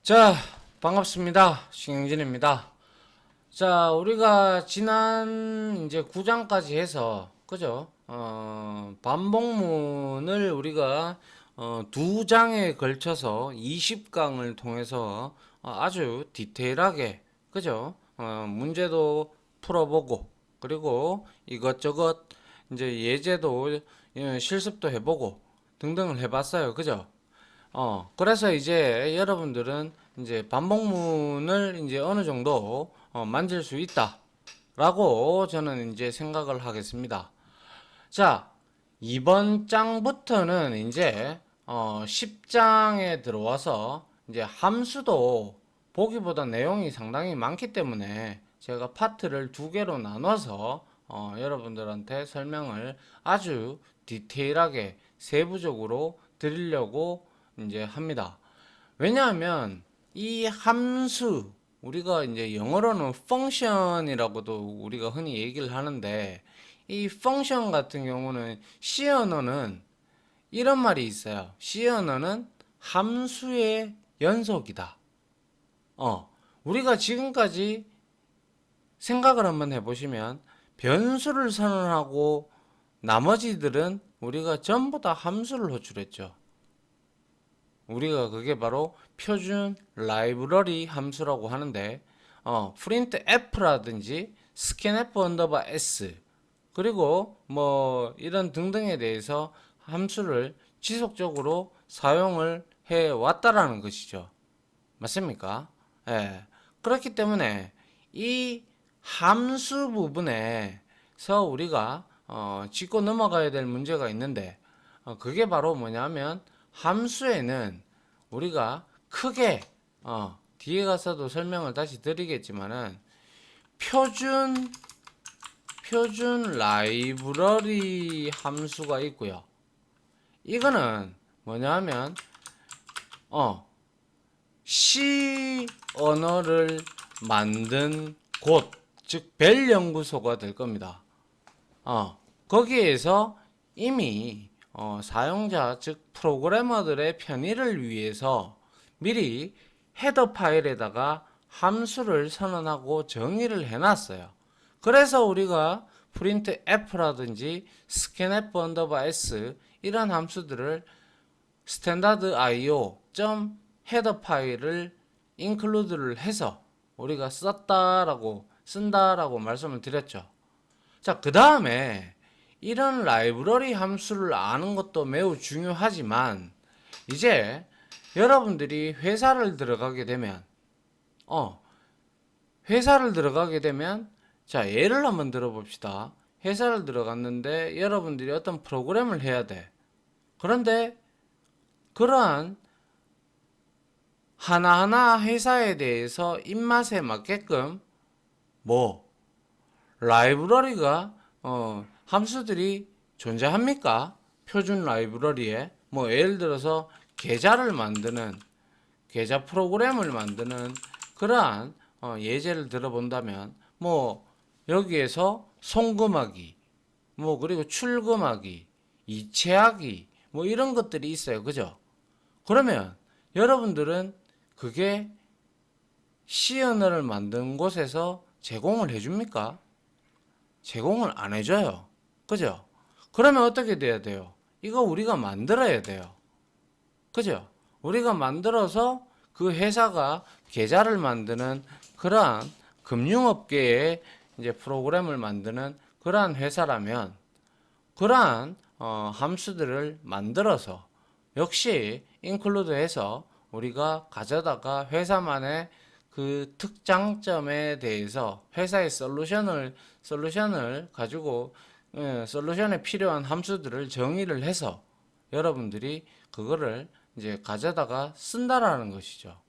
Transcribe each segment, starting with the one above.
자, 반갑습니다. 신영진입니다. 자, 우리가 지난 이제 9장까지 해서, 그죠? 반복문을 우리가 두 장에 걸쳐서 20강을 통해서 아주 디테일하게, 그죠? 문제도 풀어보고, 그리고 이것저것 이제 예제도 실습도 해보고 등등을 해봤어요. 그죠? 그래서 이제 여러분들은 이제 반복문을 이제 어느 정도 만질 수 있다라고 저는 이제 생각을 하겠습니다. 자, 이번 장부터는 이제 10장에 들어와서 이제 함수도 보기보다 내용이 상당히 많기 때문에 제가 파트를 두 개로 나눠서 여러분들한테 설명을 아주 디테일하게 세부적으로 드리려고 이제 합니다. 왜냐하면 이 함수 우리가 이제 영어로는 펑션이라고도 우리가 흔히 얘기를 하는데 이 펑션 같은 경우는 C 언어는 이런 말이 있어요. C 언어는 함수의 연속이다. 우리가 지금까지 생각을 한번 해보시면 변수를 선언하고 나머지들은 우리가 전부 다 함수를 호출했죠. 우리가 그게 바로 표준 라이브러리 함수라고 하는데 printf라든지 scanf 언더바 s 그리고 뭐 이런 등등에 대해서 함수를 지속적으로 사용을 해 왔다라는 것이죠. 맞습니까? 예. 그렇기 때문에 이 함수 부분에서 우리가 짚고 넘어가야 될 문제가 있는데 그게 바로 뭐냐면 함수에는 우리가 크게 뒤에 가서도 설명을 다시 드리겠지만은 표준 라이브러리 함수가 있고요. 이거는 뭐냐면 C 언어를 만든 곳, 즉 벨 연구소가 될 겁니다. 거기에서 이미 사용자, 즉 프로그래머들의 편의를 위해서 미리 헤더 파일에다가 함수를 선언하고 정의를 해놨어요. 그래서 우리가 printf라든지 scanf 언더바 s 이런 함수들을 스탠다드 io 헤더 파일을 include를 해서 우리가 쓴다라고 말씀을 드렸죠. 자, 그 다음에 이런 라이브러리 함수를 아는 것도 매우 중요하지만 이제 여러분들이 회사를 들어가게 되면 자, 예를 한번 들어봅시다. 회사를 들어갔는데 여러분들이 어떤 프로그램을 해야 돼. 그런데 그러한 하나하나 회사에 대해서 입맛에 맞게끔 뭐 라이브러리가 함수들이 존재합니까? 표준 라이브러리에 뭐 예를 들어서 계좌 프로그램을 만드는 그러한 예제를 들어본다면 뭐 여기에서 송금하기 뭐 그리고 출금하기 이체하기 뭐 이런 것들이 있어요. 그죠? 그러면 여러분들은 그게 C 언어를 만든 곳에서 제공을 해줍니까? 제공을 안 해줘요. 그죠? 그러면 어떻게 돼야 돼요? 이거 우리가 만들어야 돼요. 그죠? 우리가 만들어서 그 회사가 계좌를 만드는 그러한 금융업계의 이제 프로그램을 만드는 그러한 회사라면 그러한 함수들을 만들어서 역시 인클루드해서 우리가 가져다가 회사만의 그 특장점에 대해서 회사의 솔루션을 가지고 솔루션에 필요한 함수들을 정의를 해서 여러분들이 그거를 이제 가져다가 쓴다라는 것이죠.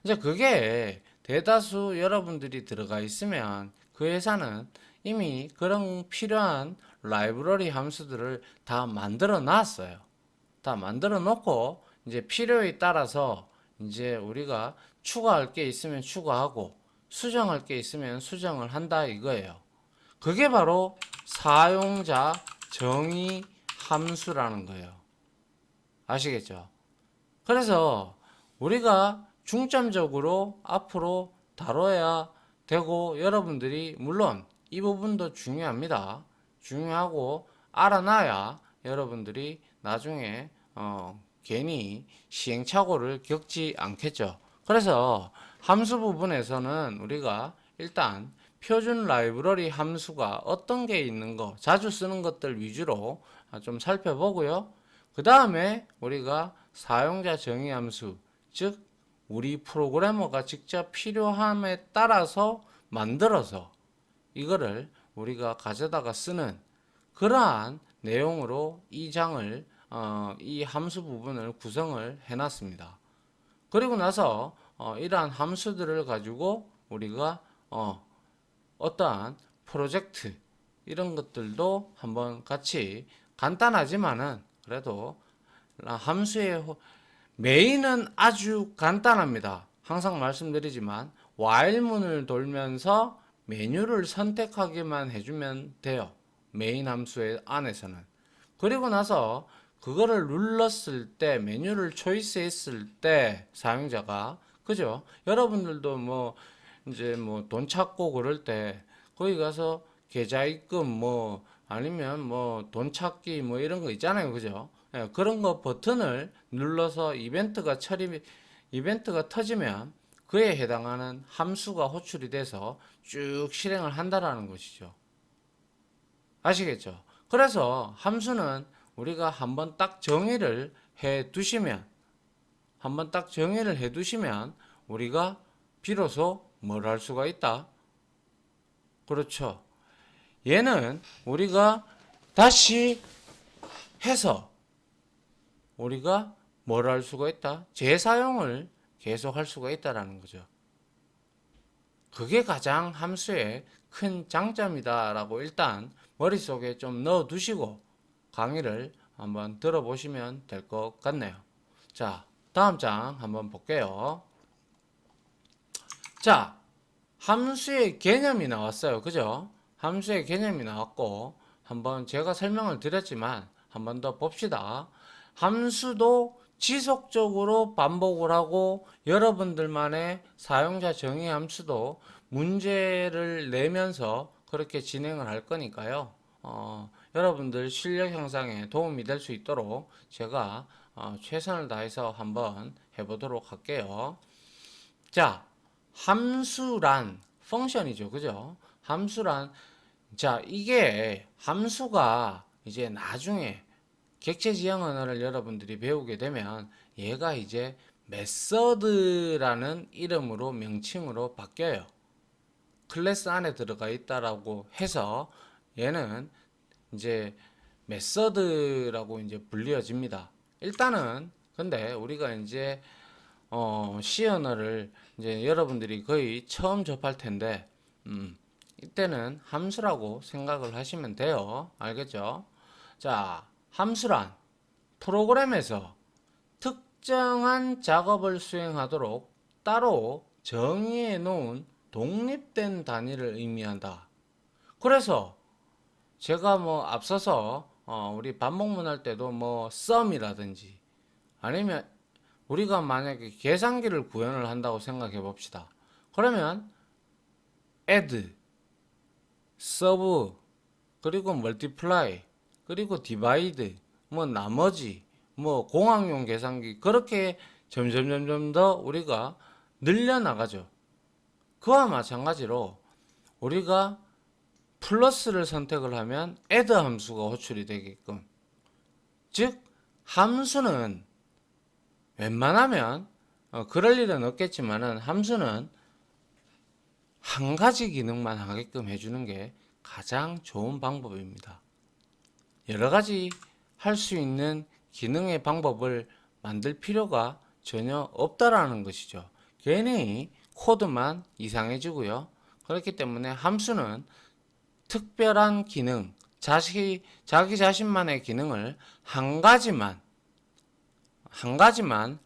이제 그게 대다수 여러분들이 들어가 있으면 그 회사는 이미 그런 필요한 라이브러리 함수들을 다 만들어 놨어요. 다 만들어 놓고 이제 필요에 따라서 이제 우리가 추가할 게 있으면 추가하고 수정할 게 있으면 수정을 한다 이거예요. 그게 바로 사용자 정의 함수라는 거예요. 아시겠죠? 그래서 우리가 중점적으로 앞으로 다뤄야 되고, 여러분들이 물론 이 부분도 중요합니다. 중요하고 알아놔야 여러분들이 나중에 괜히 시행착오를 겪지 않겠죠. 그래서 함수 부분에서는 우리가 일단 표준 라이브러리 함수가 어떤 게 있는 거, 자주 쓰는 것들 위주로 좀 살펴보고요. 그 다음에 우리가 사용자 정의 함수, 즉 우리 프로그래머가 직접 필요함에 따라서 만들어서 이거를 우리가 가져다가 쓰는 그러한 내용으로 이 장을 이 함수 부분을 구성을 해놨습니다. 그리고 나서 이러한 함수들을 가지고 우리가 어떠한 프로젝트 이런 것들도 한번 같이 간단하지만은 그래도 함수의 메인은 아주 간단합니다. 항상 말씀드리지만 while문을 돌면서 메뉴를 선택하기만 해주면 돼요. 메인 함수의 안에서는. 그리고 나서 그거를 눌렀을 때, 메뉴를 초이스했을 때 사용자가, 그죠? 여러분들도 뭐 이제 뭐 돈 찾고 그럴 때 거기 가서 계좌 입금 뭐 아니면 뭐 돈 찾기 뭐 이런 거 있잖아요. 그죠? 예, 그런 거 버튼을 눌러서 이벤트가 터지면 그에 해당하는 함수가 호출이 돼서 쭉 실행을 한다라는 것이죠. 아시겠죠? 그래서 함수는 우리가 한번 딱 정의를 해 두시면 우리가 비로소 뭘 할 수가 있다. 그렇죠. 얘는 우리가 다시 해서 우리가 뭘 할 수가 있다. 재사용을 계속 할 수가 있다라는 거죠. 그게 가장 함수의 큰 장점이다라고 일단 머릿속에 좀 넣어 두시고 강의를 한번 들어보시면 될 것 같네요. 자, 다음 장 한번 볼게요. 자, 함수의 개념이 나왔어요. 그죠? 함수의 개념이 나왔고 한번 제가 설명을 드렸지만 한번 더 봅시다. 함수도 지속적으로 반복을 하고 여러분들만의 사용자 정의 함수도 문제를 내면서 그렇게 진행을 할 거니까요. 여러분들 실력 향상에 도움이 될 수 있도록 제가 최선을 다해서 한번 해보도록 할게요. 자, 함수란 펑션이죠. 그죠? 함수란, 자, 이게 함수가 이제 나중에 객체 지형 언어를 여러분들이 배우게 되면 얘가 이제 메서드라는 이름으로 명칭으로 바뀌어요. 클래스 안에 들어가 있다라고 해서 얘는 이제 메서드라고 이제 불리어집니다. 일단은 근데 우리가 이제 C 언어를 이제 여러분들이 거의 처음 접할 텐데 이때는 함수라고 생각을 하시면 돼요. 알겠죠? 자, 함수란 프로그램에서 특정한 작업을 수행하도록 따로 정의해 놓은 독립된 단위를 의미한다. 그래서 제가 뭐 앞서서 우리 반복문 할 때도 뭐 sum이라든지 아니면 우리가 만약에 계산기를 구현을 한다고 생각해 봅시다. 그러면 add, sub, 그리고 multiply, 그리고 divide, 뭐 나머지, 뭐 공학용 계산기 그렇게 점점 더 우리가 늘려나가죠. 그와 마찬가지로 우리가 플러스를 선택을 하면 add 함수가 호출이 되게끔, 즉 함수는 웬만하면 그럴 일은 없겠지만은 함수는 한 가지 기능만 하게끔 해주는 게 가장 좋은 방법입니다. 여러 가지 할 수 있는 기능의 방법을 만들 필요가 전혀 없다라는 것이죠. 괜히 코드만 이상해지고요. 그렇기 때문에 함수는 특별한 기능, 자기 자신만의 기능을 한 가지만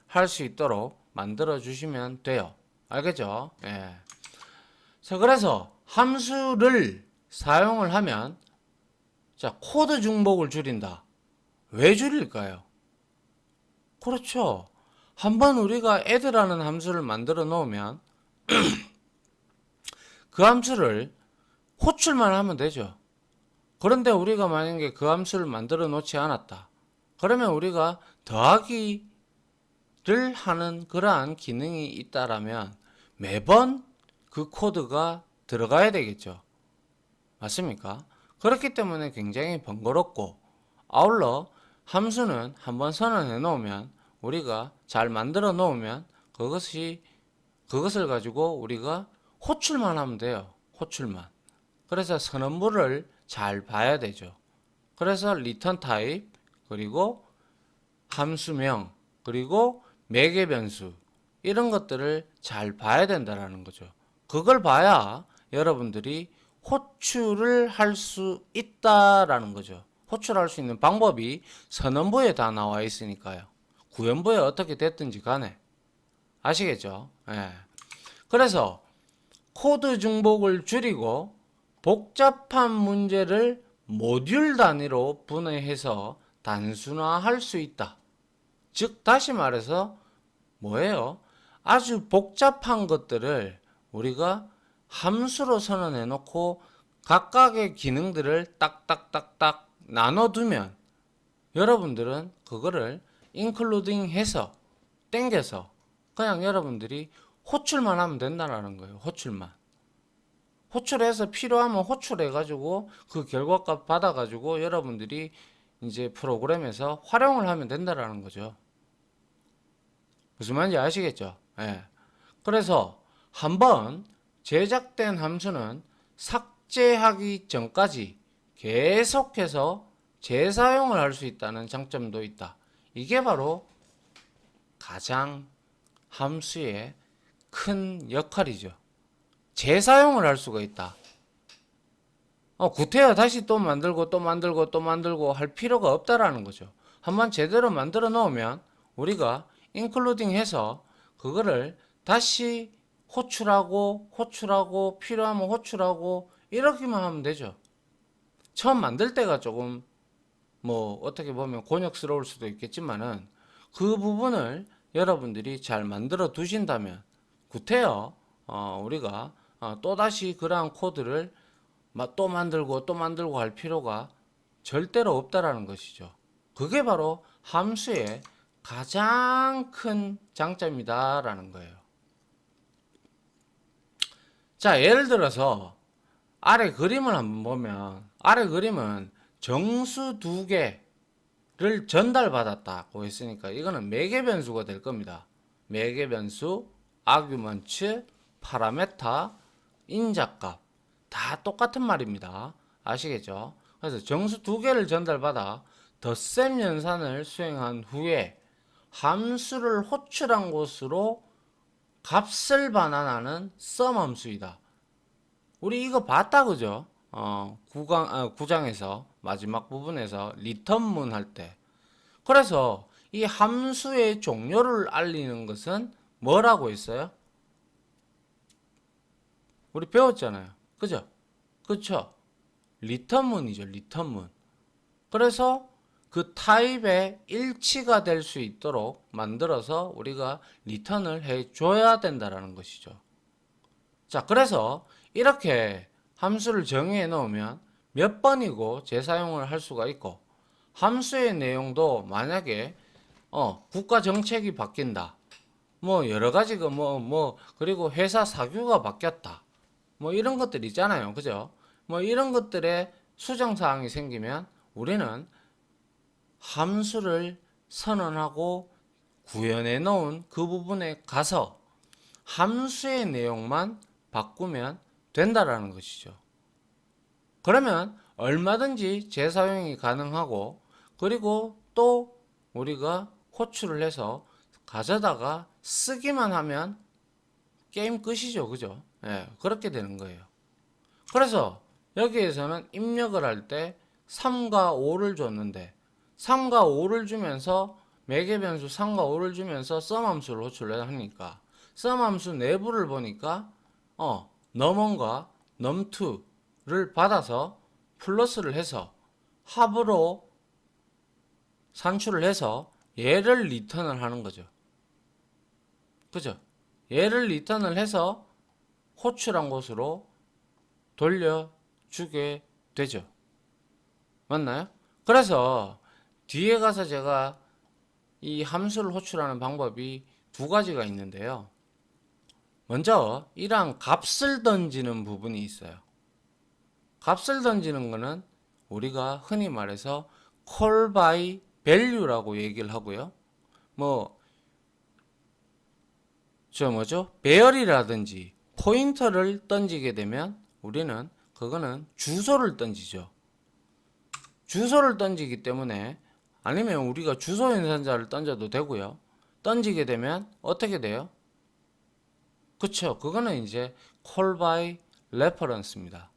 할 수 있도록 만들어 주시면 돼요. 알겠죠? 예. 자, 그래서 함수를 사용을 하면, 자, 코드 중복을 줄인다. 왜 줄일까요? 그렇죠. 한번 우리가 add라는 함수를 만들어 놓으면 그 함수를 호출만 하면 되죠. 그런데 우리가 만약에 그 함수를 만들어 놓지 않았다. 그러면 우리가 더하기를 하는 그러한 기능이 있다라면 매번 그 코드가 들어가야 되겠죠. 맞습니까? 그렇기 때문에 굉장히 번거롭고, 아울러 함수는 한번 선언해 놓으면, 우리가 잘 만들어 놓으면 그것을 가지고 우리가 호출만 하면 돼요. 호출만. 그래서 선언물을 잘 봐야 되죠. 그래서 return type, 그리고 함수명, 그리고 매개 변수, 이런 것들을 잘 봐야 된다라는 거죠. 그걸 봐야 여러분들이 호출을 할 수 있다라는 거죠. 호출할 수 있는 방법이 선언부에 다 나와 있으니까요. 구현부에 어떻게 됐든지 간에. 아시겠죠? 예. 그래서 코드 중복을 줄이고 복잡한 문제를 모듈 단위로 분해해서 단순화할 수 있다. 즉 다시 말해서 뭐예요? 아주 복잡한 것들을 우리가 함수로 선언해 놓고 각각의 기능들을 딱딱딱딱 나눠두면 여러분들은 그거를 including 해서 땡겨서 그냥 여러분들이 호출만 하면 된다는 거예요. 호출만. 호출해서 필요하면 호출해가지고 그 결과값 받아가지고 여러분들이 이제 프로그램에서 활용을 하면 된다는 거죠. 무슨 말인지 아시겠죠? 예. 그래서 한번 제작된 함수는 삭제하기 전까지 계속해서 재사용을 할 수 있다는 장점도 있다. 이게 바로 가장 함수의 큰 역할이죠. 재사용을 할 수가 있다. 구태여 다시 또 만들고 또 만들고 또 만들고 할 필요가 없다라는 거죠. 한번 제대로 만들어 놓으면 우리가 including 해서 그거를 다시 호출하고 필요하면 호출하고 이렇게만 하면 되죠. 처음 만들 때가 조금 뭐 어떻게 보면 곤욕스러울 수도 있겠지만은 그 부분을 여러분들이 잘 만들어 두신다면 구태여 우리가 또다시 그러한 코드를 또 만들고 또 만들고 할 필요가 절대로 없다라는 것이죠. 그게 바로 함수의 가장 큰 장점이다라는 거예요. 자, 예를 들어서 아래 그림을 한번 보면 아래 그림은 정수 두 개를 전달받았다고 했으니까 이거는 매개 변수가 될 겁니다. 매개 변수, 아규먼트, 파라메타, 인자값 다 똑같은 말입니다. 아시겠죠? 그래서 정수 두 개를 전달받아 덧셈 연산을 수행한 후에 함수를 호출한 곳으로 값을 반환하는 썸 함수이다. 우리 이거 봤다 그죠? 9장에서 마지막 부분에서 리턴문 할 때. 그래서 이 함수의 종료를 알리는 것은 뭐라고 했어요? 우리 배웠잖아요. 그죠? 그쵸? 리턴문이죠. 리턴문. 그래서 그 타입의 일치가 될 수 있도록 만들어서 우리가 리턴을 해줘야 된다는 것이죠. 자, 그래서 이렇게 함수를 정의해 놓으면 몇 번이고 재사용을 할 수가 있고 함수의 내용도 만약에 국가 정책이 바뀐다. 뭐 여러 가지가 그리고 회사 사규가 바뀌었다. 뭐 이런 것들 있잖아요. 그죠? 뭐 이런 것들에 수정 사항이 생기면 우리는 함수를 선언하고 구현해 놓은 그 부분에 가서 함수의 내용만 바꾸면 된다라는 것이죠. 그러면 얼마든지 재사용이 가능하고 그리고 또 우리가 호출을 해서 가져다가 쓰기만 하면 게임 끝이죠. 그죠? 예, 그렇게 되는 거예요. 그래서 여기에서는 입력을 할 때 3과 5를 줬는데 3과 5를 주면서 매개 변수 3과 5를 주면서 썸 함수를 호출을 하니까 썸 함수 내부를 보니까 num1과 num2를 받아서 플러스를 해서 합으로 산출을 해서 얘를 리턴을 하는 거죠. 그죠? 얘를 리턴을 해서 호출한 곳으로 돌려주게 되죠. 맞나요? 그래서 뒤에 가서 제가 이 함수를 호출하는 방법이 두 가지가 있는데요. 먼저 이러한 값을 던지는 부분이 있어요. 값을 던지는 거는 우리가 흔히 말해서 call by value라고 얘기를 하고요. 뭐 저 뭐죠? 배열이라든지 포인터를 던지게 되면 우리는 그거는 주소를 던지죠. 주소를 던지기 때문에 아니면 우리가 주소 연산자를 던져도 되고요. 던지게 되면 어떻게 돼요? 그쵸? 그거는 이제 call by reference입니다.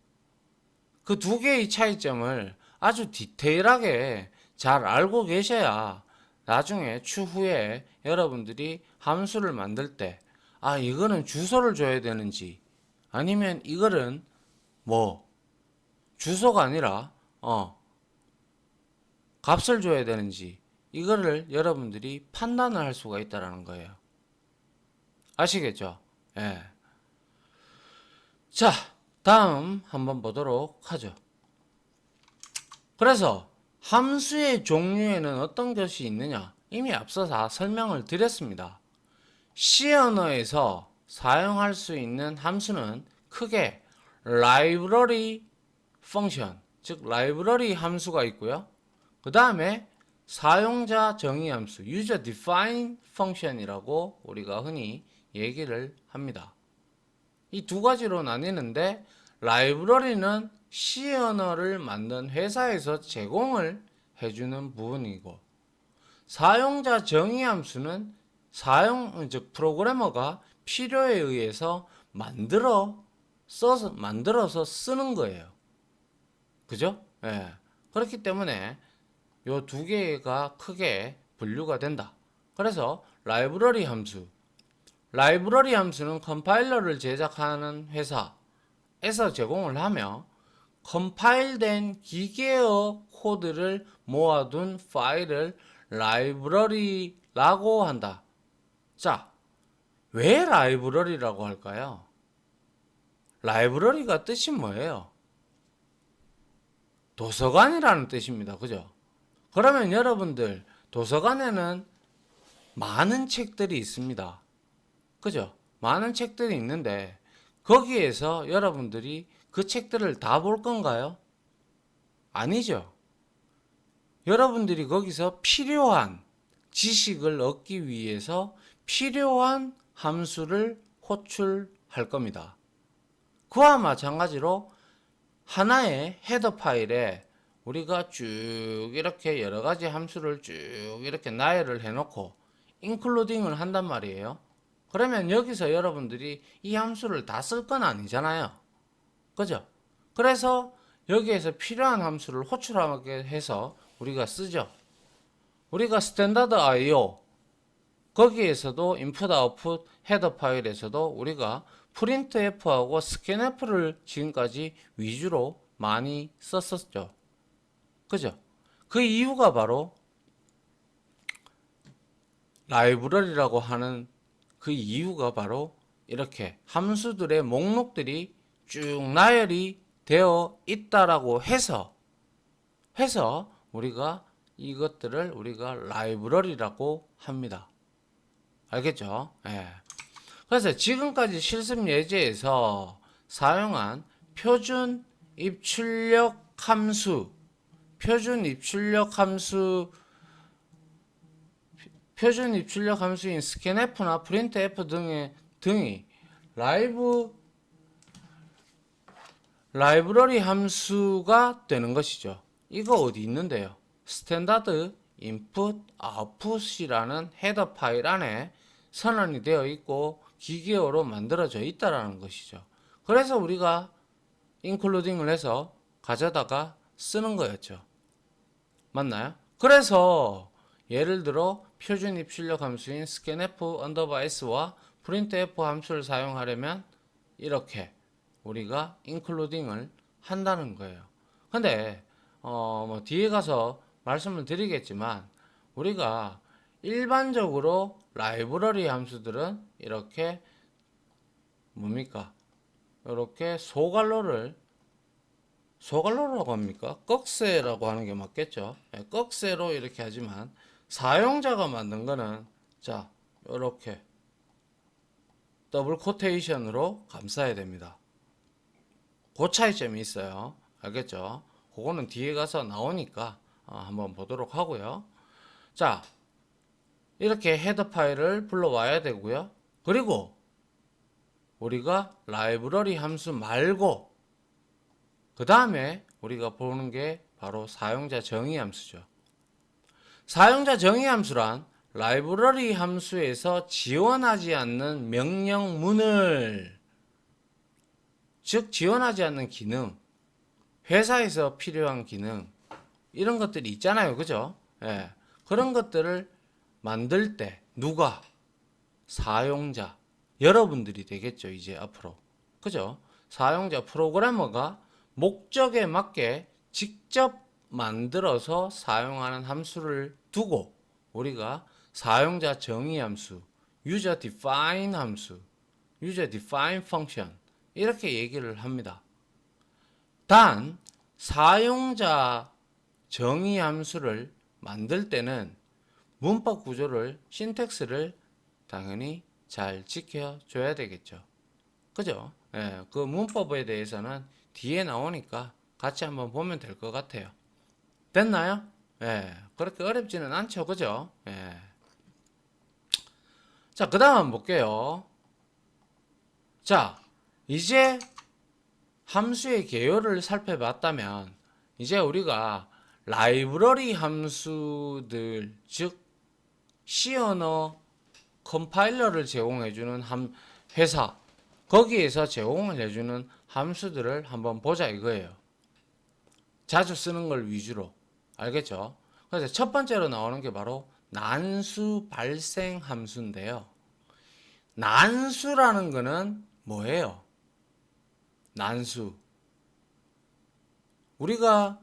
그 두 개의 차이점을 아주 디테일하게 잘 알고 계셔야 나중에 추후에 여러분들이 함수를 만들 때 아, 이거는 주소를 줘야 되는지 아니면 이거는 뭐 주소가 아니라 값을 줘야 되는지 이거를 여러분들이 판단을 할 수가 있다라는 거예요. 아시겠죠? 예. 자, 다음 한번 보도록 하죠. 그래서 함수의 종류에는 어떤 것이 있느냐? 이미 앞서 다 설명을 드렸습니다. C 언어에서 사용할 수 있는 함수는 크게 라이브러리 펑션, 즉 라이브러리 함수가 있고요. 그 다음에 사용자 정의 함수, user define function이라고 우리가 흔히 얘기를 합니다. 이 두 가지로 나뉘는데 라이브러리는 C 언어를 만든 회사에서 제공을 해주는 부분이고 사용자 정의 함수는 즉 프로그래머가 필요에 의해서 만들어서 쓰는 거예요. 그죠? 예. 그렇기 때문에 요 두 개가 크게 분류가 된다. 그래서 라이브러리 함수는 컴파일러를 제작하는 회사에서 제공을 하며 컴파일된 기계어 코드를 모아둔 파일을 라이브러리라고 한다. 자, 왜 라이브러리라고 할까요? 라이브러리가 뜻이 뭐예요? 도서관이라는 뜻입니다. 그죠? 그러면 여러분들 도서관에는 많은 책들이 있습니다. 그죠? 많은 책들이 있는데 거기에서 여러분들이 그 책들을 다 볼 건가요? 아니죠. 여러분들이 거기서 필요한 지식을 얻기 위해서 필요한 함수를 호출할 겁니다. 그와 마찬가지로 하나의 헤더 파일에 우리가 쭉 이렇게 여러 가지 함수를 쭉 이렇게 나열을 해놓고 인클루딩을 한단 말이에요. 그러면 여기서 여러분들이 이 함수를 다 쓸 건 아니잖아요. 그죠? 그래서 여기에서 필요한 함수를 호출하게 해서 우리가 쓰죠. 우리가 스탠다드 IO 거기에서도 인풋 아웃풋 헤더 파일에서도 우리가 printf하고 scanf를 지금까지 위주로 많이 썼었죠. 그죠? 그 이유가 바로 라이브러리라고 하는 그 이유가 바로 이렇게 함수들의 목록들이 쭉 나열이 되어 있다라고 해서 우리가 이것들을 우리가 라이브러리라고 합니다. 알겠죠? 예. 그래서 지금까지 실습 예제에서 사용한 표준 입출력 함수인 scanf나 printf 등이 라이브러리 함수가 되는 것이죠. 이거 어디 있는데요? 스탠다드 인풋 아웃풋이라는 헤더 파일 안에 선언이 되어 있고 기계어로 만들어져 있다라는 것이죠. 그래서 우리가 인클루딩을 해서 가져다가 쓰는 거였죠. 맞나요? 그래서 예를 들어 표준 입출력 함수인 scanf _s와 printf 함수를 사용하려면 이렇게 우리가 인클루딩을 한다는 거예요. 근데 뭐 뒤에 가서 말씀을 드리겠지만 우리가 일반적으로 라이브러리 함수들은 이렇게 뭡니까? 이렇게 소갈로라고 합니까? 꺽쇠라고 하는 게 맞겠죠? 예, 꺽쇠로 이렇게 하지만 사용자가 만든 거는 자, 이렇게 더블 코테이션으로 감싸야 됩니다. 그 차이점이 있어요. 알겠죠? 그거는 뒤에 가서 나오니까 한번 보도록 하고요. 자, 이렇게 헤더 파일을 불러와야 되고요. 그리고 우리가 라이브러리 함수 말고 그 다음에 우리가 보는 게 바로 사용자 정의 함수죠. 사용자 정의 함수란 라이브러리 함수에서 지원하지 않는 명령문을, 즉 지원하지 않는 기능, 회사에서 필요한 기능, 이런 것들이 있잖아요. 그죠? 예. 그런 것들을 만들 때 누가? 사용자, 여러분들이 되겠죠. 이제 앞으로. 그죠? 사용자 프로그래머가 목적에 맞게 직접 만들어서 사용하는 함수를 두고 우리가 사용자 정의 함수, user define 함수, user define function 이렇게 얘기를 합니다. 단 사용자 정의 함수를 만들 때는 문법 구조를, 신텍스를 당연히 잘 지켜줘야 되겠죠. 그죠? 예, 그 문법에 대해서는 뒤에 나오니까 같이 한번 보면 될 것 같아요. 됐나요? 예, 그렇게 어렵지는 않죠. 그죠? 예. 자, 그 다음 한번 볼게요. 자, 이제 함수의 개요를 살펴봤다면 이제 우리가 라이브러리 함수들, 즉 C 언어 컴파일러를 제공해주는 회사, 거기에서 제공을 해주는 함수들을 한번 보자 이거예요. 자주 쓰는 걸 위주로. 알겠죠? 그래서 첫 번째로 나오는 게 바로 난수 발생 함수인데요. 난수라는 거는 뭐예요? 난수. 우리가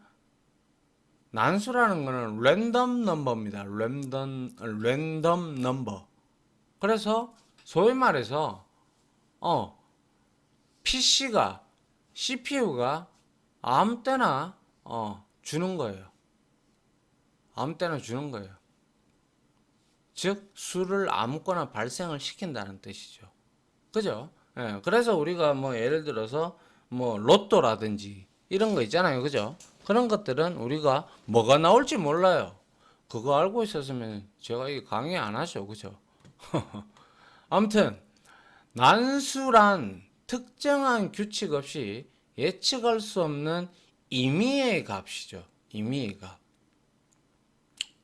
난수라는 거는 랜덤 넘버입니다. 랜덤 넘버. 그래서 소위 말해서 PC가 CPU가 아무 때나 주는 거예요. 아무 때나 주는 거예요. 즉 수를 아무거나 발생을 시킨다는 뜻이죠. 그죠? 예, 그래서 우리가 뭐 예를 들어서 뭐 로또라든지 이런 거 있잖아요. 그죠? 그런 것들은 우리가 뭐가 나올지 몰라요. 그거 알고 있었으면 제가 이 강의 안 하죠. 그죠? 아무튼 난수란 특정한 규칙 없이 예측할 수 없는 임의의 값이죠. 임의의 값.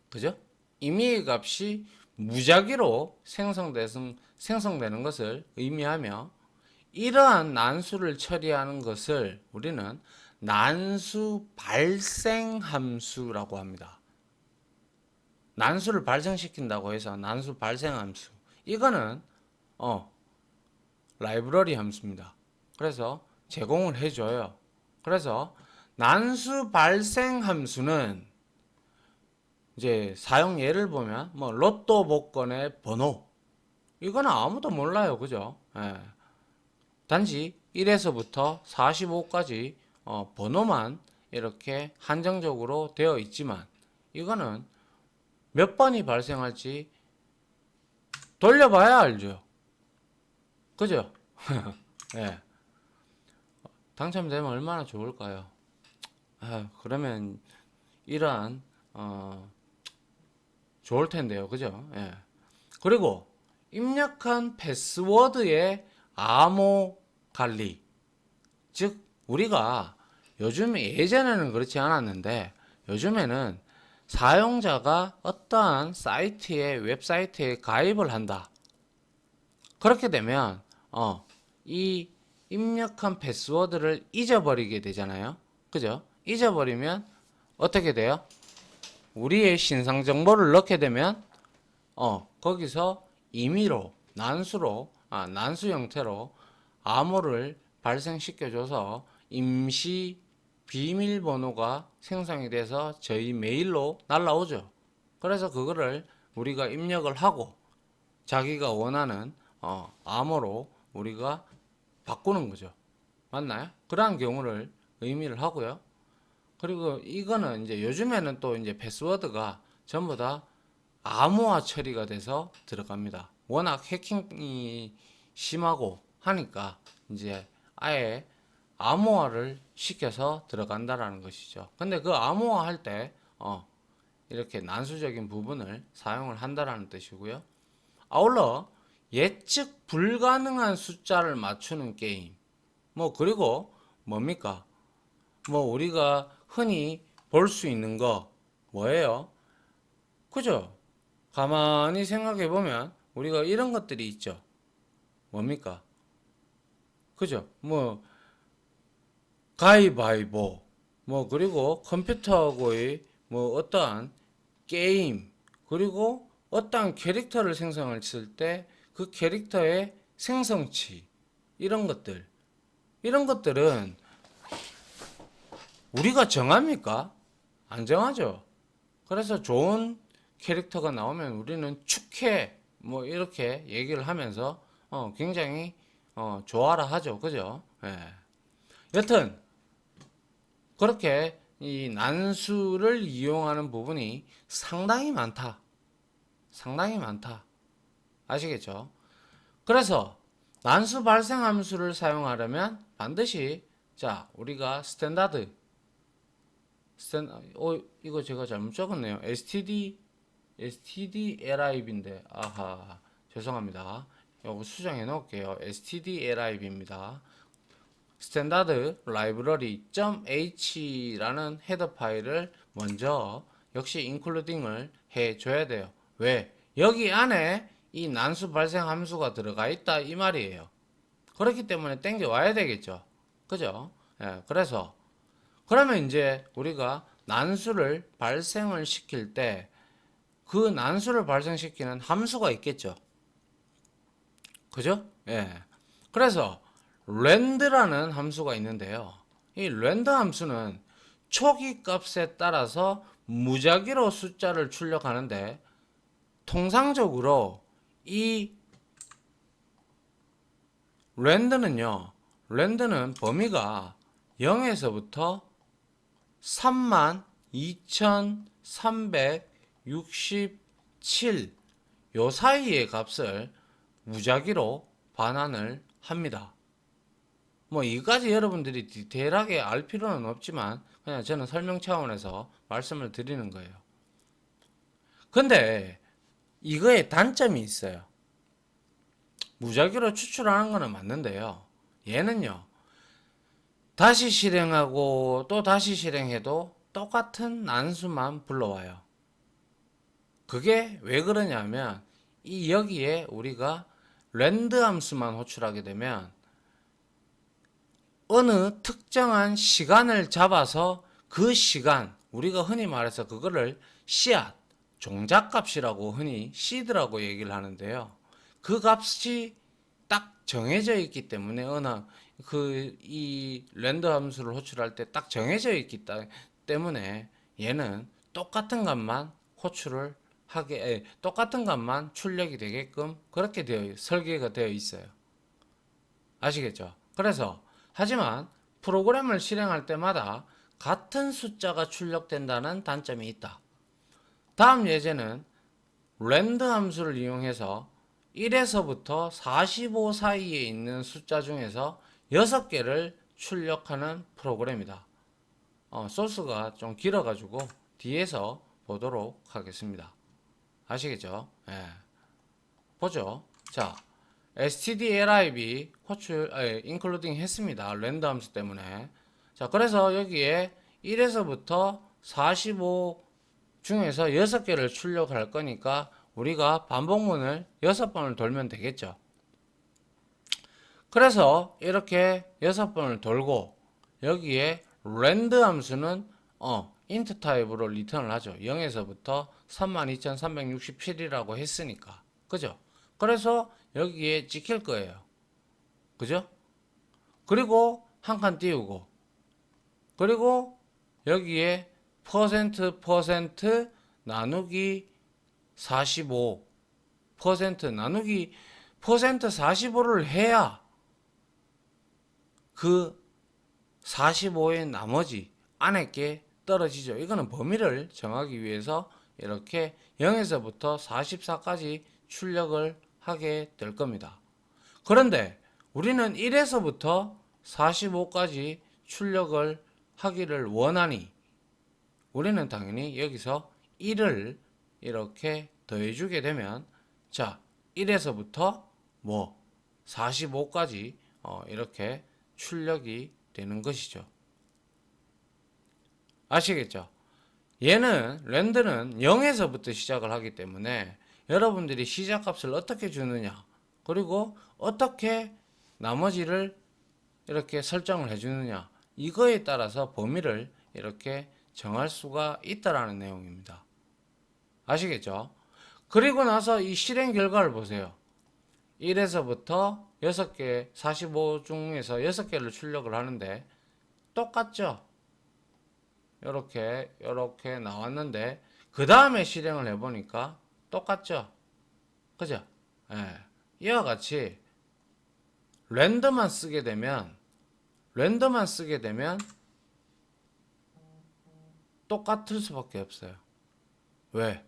그죠? 임의의 값이 무작위로 생성되는 것을 의미하며 이러한 난수를 처리하는 것을 우리는 난수 발생 함수라고 합니다. 난수를 발생시킨다고 해서 난수 발생 함수. 이거는 라이브러리 함수입니다. 그래서 제공을 해줘요. 그래서 난수 발생 함수는 이제 사용 예를 보면 뭐 로또 복권의 번호 이거는 아무도 몰라요. 그죠? 예. 단지 1에서부터 45까지 번호만 이렇게 한정적으로 되어 있지만 이거는 몇 번이 발생할지 돌려봐야 알죠. 그죠? 예. 당첨되면 얼마나 좋을까요? 그러면 이러한 좋을 텐데요. 그죠? 예. 그리고 입력한 패스워드의 암호 관리. 즉 우리가 요즘에 예전에는 그렇지 않았는데 요즘에는 사용자가 어떠한 웹사이트에 가입을 한다. 그렇게 되면 이 입력한 패스워드를 잊어버리게 되잖아요. 그죠? 잊어버리면 어떻게 돼요? 우리의 신상 정보를 넣게 되면 거기서 임의로 난수 형태로 암호를 발생시켜줘서 임시 비밀번호가 생성이 돼서 저희 메일로 날라오죠. 그래서 그거를 우리가 입력을 하고 자기가 원하는 암호로 우리가 바꾸는 거죠. 맞나요? 그러한 경우를 의미를 하고요. 그리고 이거는 이제 요즘에는 또 이제 패스워드가 전부 다 암호화 처리가 돼서 들어갑니다. 워낙 해킹이 심하고 하니까 이제 아예 암호화를 시켜서 들어간다라는 것이죠. 근데 그 암호화 할 때 이렇게 난수적인 부분을 사용을 한다라는 뜻이고요. 아울러 예측 불가능한 숫자를 맞추는 게임. 뭐 그리고 뭡니까? 뭐 우리가 흔히 볼 수 있는 거 뭐예요? 그죠? 가만히 생각해 보면 우리가 이런 것들이 있죠. 뭡니까? 그죠? 뭐 가위바위보 뭐 그리고 컴퓨터하고의 뭐 어떠한 게임 그리고 어떠한 캐릭터를 생성했을 때 그 캐릭터의 생성치 이런 것들은 우리가 정합니까? 안 정하죠. 그래서 좋은 캐릭터가 나오면 우리는 축해 뭐 이렇게 얘기를 하면서 굉장히 좋아라 하죠. 그죠? 예. 여튼 그렇게 이 난수를 이용하는 부분이 상당히 많다. 상당히 많다. 아시겠죠? 그래서 난수 발생 함수를 사용하려면 반드시 자 우리가 이거 제가 잘못 적었네요. stdlib인데 아하 죄송합니다. 이거 수정해 놓을게요. stdlib입니다. 스탠다드 library.h라는 헤더 파일을 먼저 역시 인클루딩을 해줘야 돼요. 왜? 여기 안에 이 난수 발생 함수가 들어가 있다 이 말이에요. 그렇기 때문에 땡겨 와야 되겠죠. 그죠? 예, 그래서 그러면 이제 우리가 난수를 발생을 시킬 때 그 난수를 발생시키는 함수가 있겠죠. 그죠? 예. 그래서 랜드라는 함수가 있는데요. 이 랜드 함수는 초기 값에 따라서 무작위로 숫자를 출력하는데 통상적으로 이 랜드는 범위가 0에서부터 32,367 요 사이의 값을 무작위로 반환을 합니다. 뭐 이까지 여러분들이 디테일하게 알 필요는 없지만 그냥 저는 설명 차원에서 말씀을 드리는 거예요. 근데 이거에 단점이 있어요. 무작위로 추출하는 거는 맞는데요. 얘는요. 다시 실행하고 또 다시 실행해도 똑같은 난수만 불러와요. 그게 왜 그러냐면 이 여기에 우리가 랜드 함수만 호출하게 되면 어느 특정한 시간을 잡아서 그 시간 우리가 흔히 말해서 그거를 씨앗 종잣값이라고 흔히 시드라고 얘기를 하는데요. 그 값이 딱 정해져 있기 때문에 어느 이 랜드 함수를 호출할 때 딱 정해져 있기 때문에 얘는 똑같은 값만 호출을 똑같은 값만 출력이 되게끔 그렇게 설계가 되어 있어요. 아시겠죠? 그래서 하지만 프로그램을 실행할 때마다 같은 숫자가 출력된다는 단점이 있다. 다음 예제는 랜드 함수를 이용해서 1에서부터 45 사이에 있는 숫자 중에서 6개를 출력하는 프로그램이다. 소스가 좀 길어가지고 뒤에서 보도록 하겠습니다. 아시겠죠? 예. 보죠. 자, stdlib including 했습니다. 랜드 함수 때문에. 자, 그래서 여기에 1에서부터 45 중에서 6개를 출력할 거니까 우리가 반복문을 6번을 돌면 되겠죠. 그래서 이렇게 6번을 돌고 여기에 랜드 함수는 int 타입으로 리턴을 하죠. 0에서부터 32,367이라고 했으니까. 그죠? 그래서 여기에 찍힐 거예요. 그죠? 그리고 한 칸 띄우고 그리고 여기에 퍼센트 나누기 45% 나누기 퍼센트 45를 해야 그 45의 나머지 안에 게 떨어지죠. 이거는 범위를 정하기 위해서 이렇게 0에서부터 44까지 출력을 하게 될 겁니다. 그런데 우리는 1에서부터 45까지 출력을 하기를 원하니 우리는 당연히 여기서 1을 이렇게 더해주게 되면 자 1에서부터 뭐 45까지 이렇게 출력이 되는 것이죠. 아시겠죠? 얘는 랜드는 0에서부터 시작을 하기 때문에 여러분들이 시작값을 어떻게 주느냐 그리고 어떻게 나머지를 이렇게 설정을 해주느냐 이거에 따라서 범위를 이렇게 정할 수가 있다라는 내용입니다. 아시겠죠? 그리고 나서 이 실행 결과를 보세요. 1에서부터 6개 45 중에서 6개를 출력을 하는데 똑같죠? 이렇게 나왔는데 그 다음에 실행을 해보니까 똑같죠? 그죠? 예. 이와 같이 랜드만 쓰게 되면 똑같을 수밖에 없어요. 왜?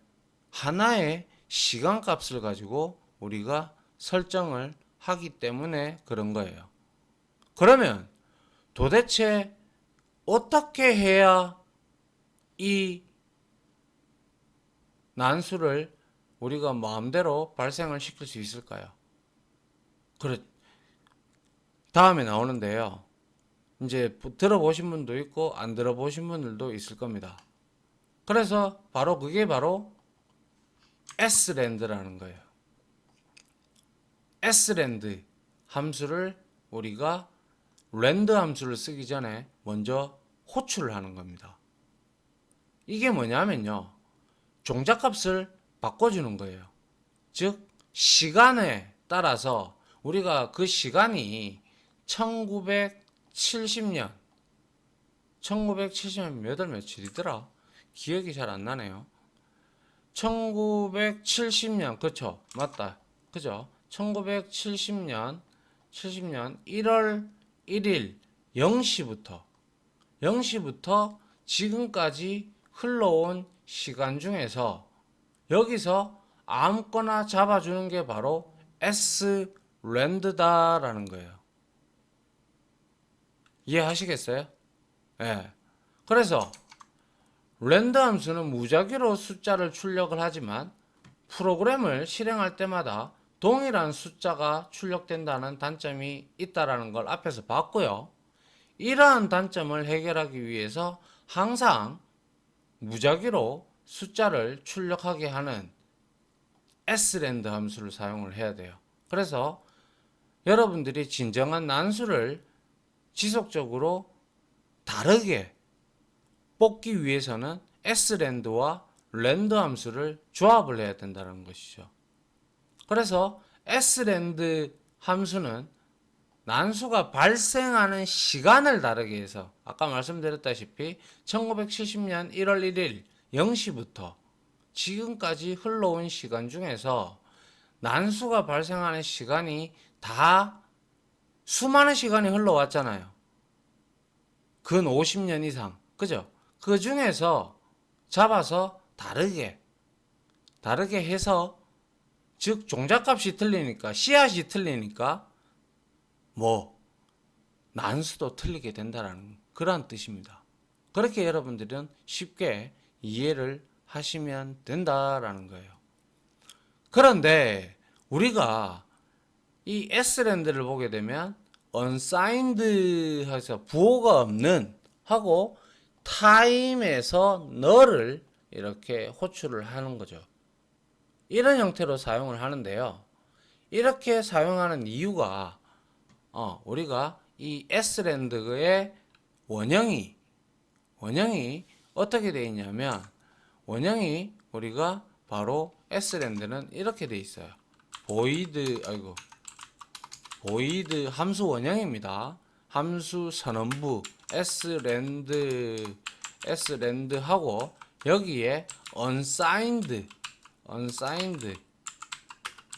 하나의 시간값을 가지고 우리가 설정을 하기 때문에 그런 거예요. 그러면 도대체 어떻게 해야 이 난수를 우리가 마음대로 발생을 시킬 수 있을까요? 다음에 나오는데요. 이제 들어보신 분도 있고 안 들어보신 분들도 있을 겁니다. 그래서 그게 바로 sland라는 거예요. sland 함수를 우리가 랜드 함수를 쓰기 전에 먼저 호출을 하는 겁니다. 이게 뭐냐면요. 종잣값을 바꿔주는 거예요. 즉 시간에 따라서 우리가 그 시간이 1970년 몇 월 며칠이더라? 기억이 잘 안 나네요. 1970년 그쵸? 맞다. 그죠? 1970년 1월 1일 0시부터 지금까지 흘러온 시간 중에서 여기서 아무거나 잡아주는 게 바로 sland다라는 거예요. 이해하시겠어요? 네. 그래서 랜드 함수는 무작위로 숫자를 출력을 하지만 프로그램을 실행할 때마다 동일한 숫자가 출력된다는 단점이 있다라는 걸 앞에서 봤고요. 이러한 단점을 해결하기 위해서 항상 무작위로 숫자를 출력하게 하는 sland 함수를 사용을 해야 돼요. 그래서 여러분들이 진정한 난수를 지속적으로 다르게 뽑기 위해서는 sland와 land 함수를 조합을 해야 된다는 것이죠. 그래서 sland 함수는 난수가 발생하는 시간을 다르게 해서 아까 말씀드렸다시피 1970년 1월 1일 0시부터 지금까지 흘러온 시간 중에서 난수가 발생하는 시간이 다 수많은 시간이 흘러왔잖아요. 근 50년 이상. 그죠? 그 중에서 잡아서 다르게 해서 즉 종잣값이 틀리니까 씨앗이 틀리니까 난수도 틀리게 된다는 그런 뜻입니다. 그렇게 여러분들은 쉽게 이해를 하시면 된다라는 거예요. 그런데 우리가 이 sland를 보게 되면 unsigned 해서 부호가 없는 하고 time에서 null을 이렇게 호출을 하는 거죠. 이런 형태로 사용을 하는데요. 이렇게 사용하는 이유가 우리가 이 sland의 원형이 어떻게 되어 있냐면 원형이 우리가 바로 sland는 이렇게 되어 있어요. void 함수 원형입니다. 함수 선언부 sland 하고 여기에 unsigned unsigned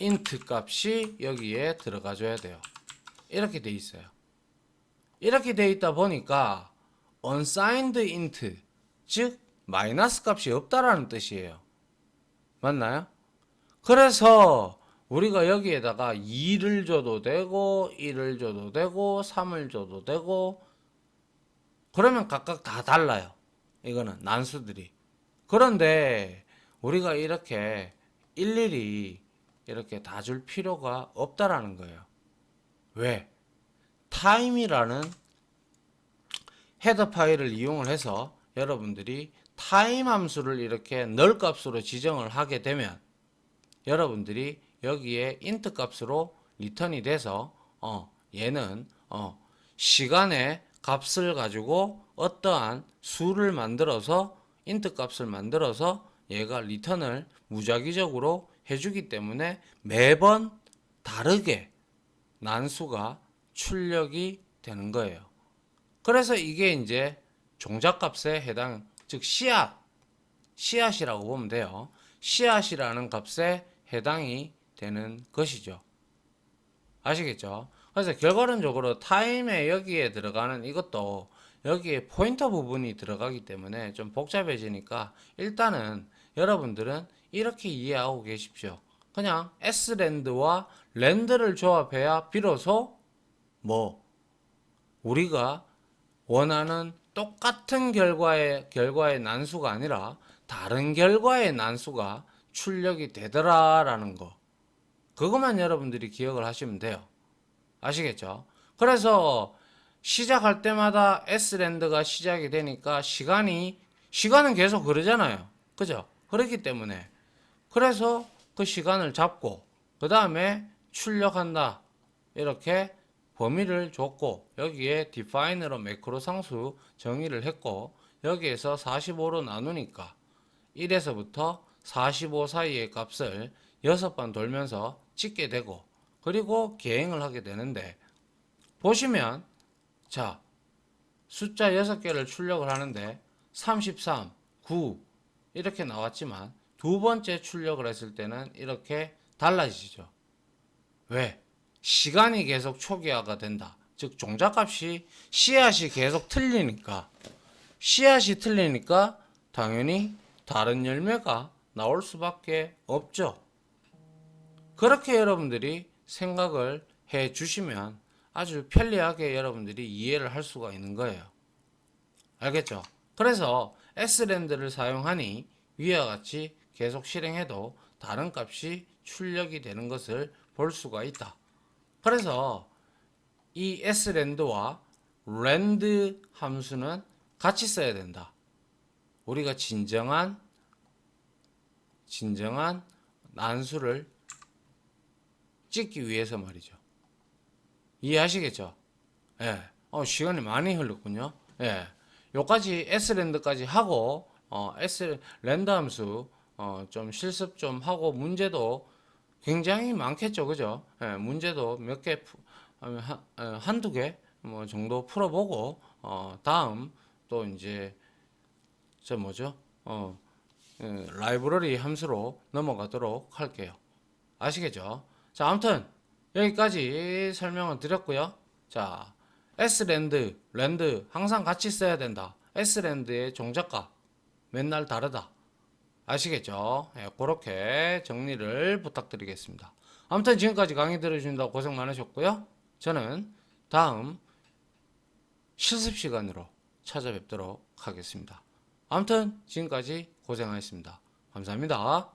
int 값이 여기에 들어가 줘야 돼요. 이렇게 돼 있어요. 이렇게 돼 있다 보니까 unsigned int, 즉 마이너스 값이 없다라는 뜻이에요. 맞나요? 그래서 우리가 여기에다가 2를 줘도 되고 1을 줘도 되고 3을 줘도 되고 그러면 각각 다 달라요. 이거는 난수들이. 그런데 우리가 이렇게 일일이 이렇게 다 줄 필요가 없다라는 거예요. 왜? time이라는 헤더 파일을 이용을 해서 여러분들이 time 함수를 이렇게 널 값으로 지정을 하게 되면 여러분들이 여기에 int 값으로 리턴이 돼서 얘는 시간의 값을 가지고 어떠한 수를 만들어서 int 값을 만들어서 얘가 리턴을 무작위적으로 해주기 때문에 매번 다르게 난수가 출력이 되는 거예요. 그래서 이게 이제 종잣값에 해당, 즉 씨앗이라고 보면 돼요. 씨앗이라는 값에 해당이 되는 것이죠. 아시겠죠? 그래서 결과론적으로 타임에 여기에 들어가는 이것도 여기에 포인터 부분이 들어가기 때문에 좀 복잡해지니까 일단은 여러분들은 이렇게 이해하고 계십시오. 그냥 s랜드와 랜드를 조합해야 비로소 우리가 원하는 똑같은 결과의 난수가 아니라 다른 결과의 난수가 출력이 되더라라는 거. 그것만 여러분들이 기억을 하시면 돼요. 아시겠죠? 그래서 시작할 때마다 s랜드가 시작이 되니까 시간은 계속 흐르잖아요. 그죠? 그렇기 때문에 그래서 그 시간을 잡고 그 다음에 출력한다. 이렇게 범위를 줬고 여기에 define으로 매크로 상수 정의를 했고 여기에서 45로 나누니까 1에서부터 45 사이의 값을 6번 돌면서 찍게 되고 그리고 계행을 하게 되는데 보시면 자 숫자 6개를 출력을 하는데 33, 9 이렇게 나왔지만 두 번째 출력을 했을 때는 이렇게 달라지죠. 왜? 시간이 계속 초기화가 된다. 즉 종잣값이 씨앗이 계속 틀리니까 당연히 다른 열매가 나올 수밖에 없죠. 그렇게 여러분들이 생각을 해 주시면 아주 편리하게 여러분들이 이해를 할 수가 있는 거예요. 알겠죠? 그래서 s랜드를 사용하니 위와 같이 계속 실행해도 다른 값이 출력이 되는 것을 볼 수가 있다. 그래서 이 s랜드와 랜드 함수는 같이 써야 된다. 우리가 진정한 난수를 찍기 위해서 말이죠. 이해하시겠죠? 예. 시간이 많이 흘렀군요. 예. 요까지 s랜드까지 하고 s랜드 함수 좀 실습 좀 하고 문제도 굉장히 많겠죠. 그죠? 예, 문제도 몇 개, 한두 개 정도 풀어보고 다음 또 이제 라이브러리 함수로 넘어가도록 할게요. 아시겠죠? 자, 아무튼 여기까지 설명을 드렸고요. 자, s랜드, 랜드 항상 같이 써야 된다. s랜드의 종잣값 맨날 다르다. 아시겠죠? 예, 그렇게 정리를 부탁드리겠습니다. 아무튼 지금까지 강의 들어주신다고 고생 많으셨고요. 저는 다음 실습 시간으로 찾아뵙도록 하겠습니다. 아무튼 지금까지 고생하셨습니다. 감사합니다.